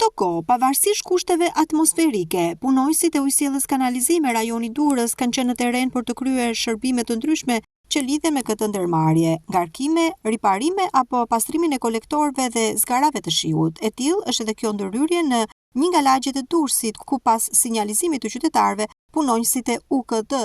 këtë kohë, pavarësisht kushteve atmosferike, punojësit e ujësiellës kanalizime rajoni Durrës kanë qenë në terren për të kryer shërbime të ndryshme që lidhen me këtë ndërmarrje, ngarkime, riparime apo pastrimin e kolektorëve dhe zgarave të shiut. E tillë është edhe kjo ndërhyrje në një nga lagjet e Durrësit, ku pas sinjalizimit të qytetarëve, punojësit e UKD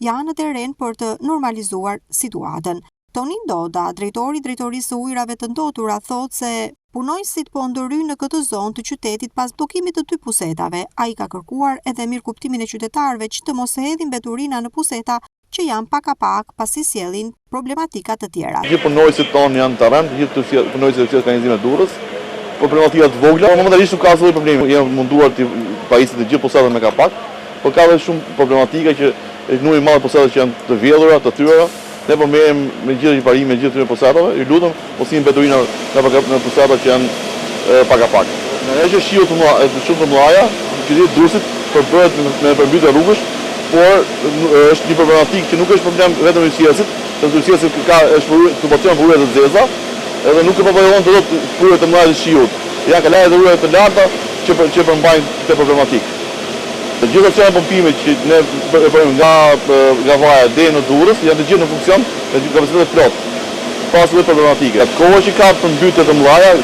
janë në terren për të normalizuar situatën. Toni Ndoda, drejtori i Drejtorisë së Ujrave të Ndotura, thotë se punojësit po ndërhyjnë në këtë zonë të qytetit pas bllokimit të 2 pusetave. Ai ka kërkuar edhe mirëkuptimin e qytetarëve që të mos e hedhin mbeturina në puseta që janë pak a pak pasi sjellin problematika të tjera. Gjithë punojësit tonë janë të rënd, gjithë punojësit e kanalizimit të Durrës, problematika të vogla, momentalisht nuk ka asnjë problem. Janë munduar të pajisin të gjithë pusetat me kapak, por ka edhe shumë problematika që numri i madh pusetat që janë të vjedhura, të thyera. Ne po merrem me gjithë riparime, me gjithë këtyre pusetave, ju lutem, mos i mbeturina në puseta që janë pak a pak. Në rrugë shiu të shumë të mëdha, qyteti i Durrësit përbëhet me përmbytje rrugësh, por është një problematikë që nuk është problem vetëm i ujësiellësit, sepse ujësiellësi është tubacion për ujë të zeza, edhe nuk e përvojon të ujë të mëdha të shiut. Ja ka lajë ujë të larta që përmbajnë këtë problematikë. Të gjitha çështjet e pompimit që ne bëjmë nga vaja deri në Durrës janë të gjithë në funksion me kapacitet plot. Pas kësaj problematike. Atë kohë që ka për mbytyje të mëdha,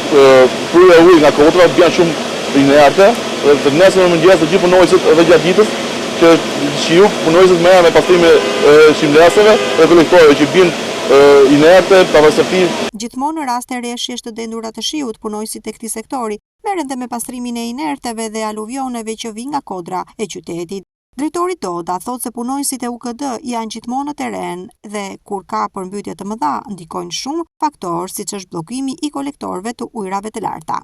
fryja e ujit nga kotra bën shumë inerte, dhe nesër në mëngjes të gjithë punojësit edhe gjatë ditës që shiu punojësit merren me pastrime shimllaseve dhe kolektorëve që bën inerte, pavarësisht. Gjithmonë në raste rreshjesh të dendura të shiut, punojësit e këtij sektori merren dhe me pastrimin e inerteve dhe aluvioneve që vijnë nga kodra e qytetit. Drejtori Doda thotë se punojësit e UKD janë gjithmonë në terren dhe kur ka përmbytje të mëdha ndikojnë shumë faktorë siç është bllokimi i kolektorëve të ujrave të larta.